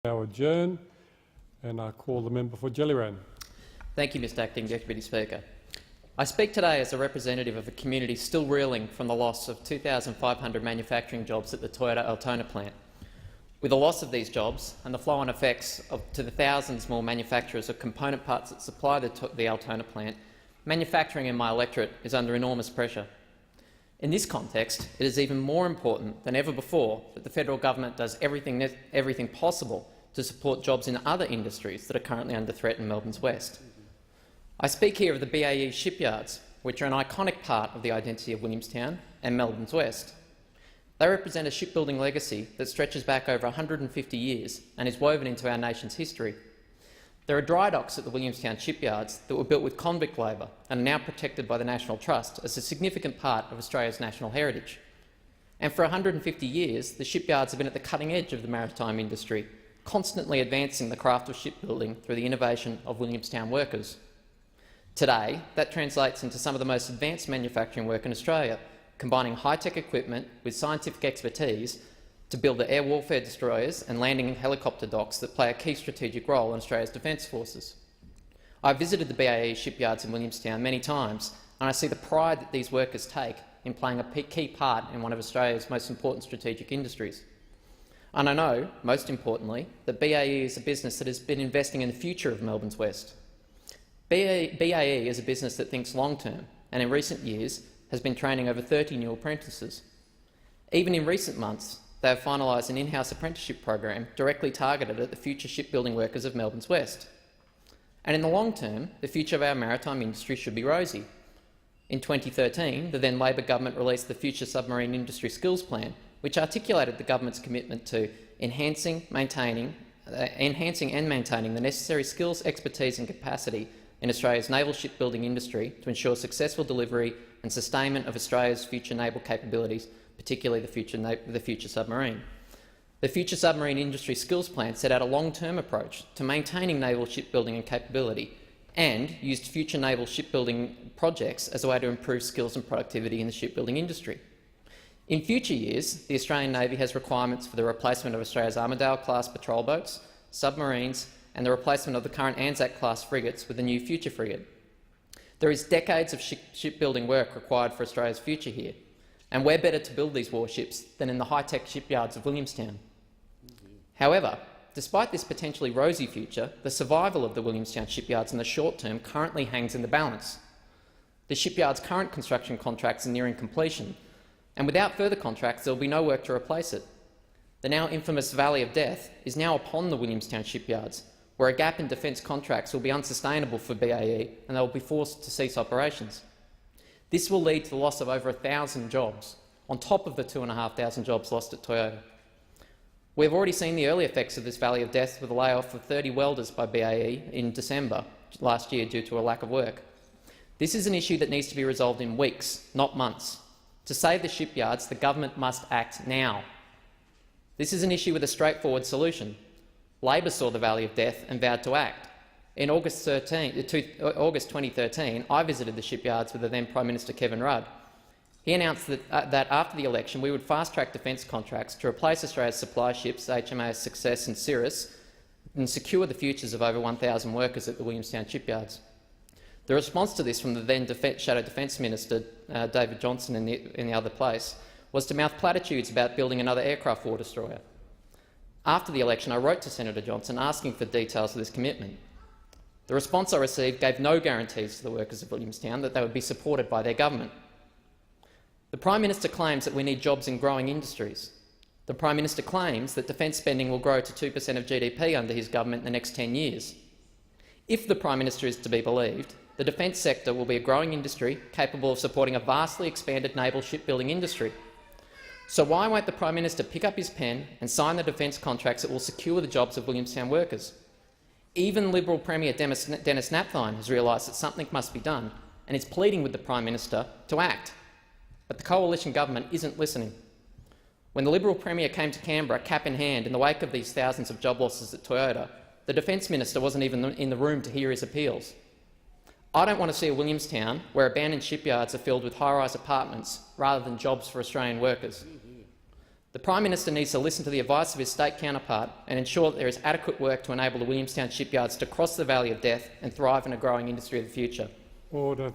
Now adjourn, and I call the member for Jellyran. Thank you, Mr Acting Deputy Speaker. I speak today as a representative of a community still reeling from the loss of 2,500 manufacturing jobs at the Toyota Altona plant. With the loss of these jobs and the flow-on effects to the thousands more manufacturers of component parts that supply the Altona plant, manufacturing in my electorate is under enormous pressure. In this context, it is even more important than ever before that the federal government does everything possible to support jobs in other industries that are currently under threat in Melbourne's west. I speak here of the BAE shipyards, which are an iconic part of the identity of Williamstown and Melbourne's west. They represent a shipbuilding legacy that stretches back over 150 years and is woven into our nation's history. There are dry docks at the Williamstown shipyards that were built with convict labour and are now protected by the National Trust as a significant part of Australia's national heritage. And for 150 years, the shipyards have been at the cutting edge of the maritime industry, constantly advancing the craft of shipbuilding through the innovation of Williamstown workers. Today, that translates into some of the most advanced manufacturing work in Australia, combining high-tech equipment with scientific expertise to build the air warfare destroyers and landing helicopter docks that play a key strategic role in Australia's defence forces. I've visited the BAE shipyards in Williamstown many times, and I see the pride that these workers take in playing a key part in one of Australia's most important strategic industries. And I know, most importantly, that BAE is a business that has been investing in the future of Melbourne's west. BAE is a business that thinks long-term, and in recent years has been training over 30 new apprentices. Even in recent months, they have finalised an in-house apprenticeship program directly targeted at the future shipbuilding workers of Melbourne's west. And in the long term, the future of our maritime industry should be rosy. In 2013, the then Labor government released the Future Submarine Industry Skills Plan, which articulated the government's commitment to enhancing and maintaining the necessary skills, expertise and capacity in Australia's naval shipbuilding industry to ensure successful delivery and sustainment of Australia's future naval capabilities, particularly the future submarine. The Future Submarine Industry Skills Plan set out a long-term approach to maintaining naval shipbuilding and capability and used future naval shipbuilding projects as a way to improve skills and productivity in the shipbuilding industry. In future years, the Australian Navy has requirements for the replacement of Australia's Armidale-class patrol boats, submarines and the replacement of the current Anzac-class frigates with a new future frigate. There is decades of shipbuilding work required for Australia's future here, and where better to build these warships than in the high-tech shipyards of Williamstown. However, despite this potentially rosy future, the survival of the Williamstown shipyards in the short term currently hangs in the balance. The shipyard's current construction contracts are nearing completion, and without further contracts there will be no work to replace it. The now infamous Valley of Death is now upon the Williamstown shipyards, where a gap in defence contracts will be unsustainable for BAE and they will be forced to cease operations. This will lead to the loss of over 1,000 jobs, on top of the 2,500 jobs lost at Toyota. We have already seen the early effects of this Valley of Death with the layoff of 30 welders by BAE in December last year due to a lack of work. This is an issue that needs to be resolved in weeks, not months. To save the shipyards, the government must act now. This is an issue with a straightforward solution. Labor saw the Valley of Death and vowed to act. In August 2013, I visited the shipyards with the then Prime Minister Kevin Rudd. He announced that after the election we would fast-track defence contracts to replace Australia's supply ships HMAS Success and Cirrus and secure the futures of over 1,000 workers at the Williamstown shipyards. The response to this from the then Shadow Defence Minister, David Johnson, in the other place, was to mouth platitudes about building another aircraft war destroyer. After the election, I wrote to Senator Johnson asking for details of this commitment. The response I received gave no guarantees to the workers of Williamstown that they would be supported by their government. The Prime Minister claims that we need jobs in growing industries. The Prime Minister claims that defence spending will grow to 2% of GDP under his government in the next 10 years. If the Prime Minister is to be believed, the defence sector will be a growing industry capable of supporting a vastly expanded naval shipbuilding industry. So why won't the Prime Minister pick up his pen and sign the defence contracts that will secure the jobs of Williamstown workers? Even Liberal Premier Dennis Napthine has realised that something must be done and is pleading with the Prime Minister to act. But the coalition government isn't listening. When the Liberal Premier came to Canberra, cap in hand, in the wake of these thousands of job losses at Toyota, the Defence Minister wasn't even in the room to hear his appeals. I don't want to see a Williamstown where abandoned shipyards are filled with high-rise apartments rather than jobs for Australian workers. The Prime Minister needs to listen to the advice of his state counterpart and ensure that there is adequate work to enable the Williamstown shipyards to cross the valley of death and thrive in a growing industry of the future. Order.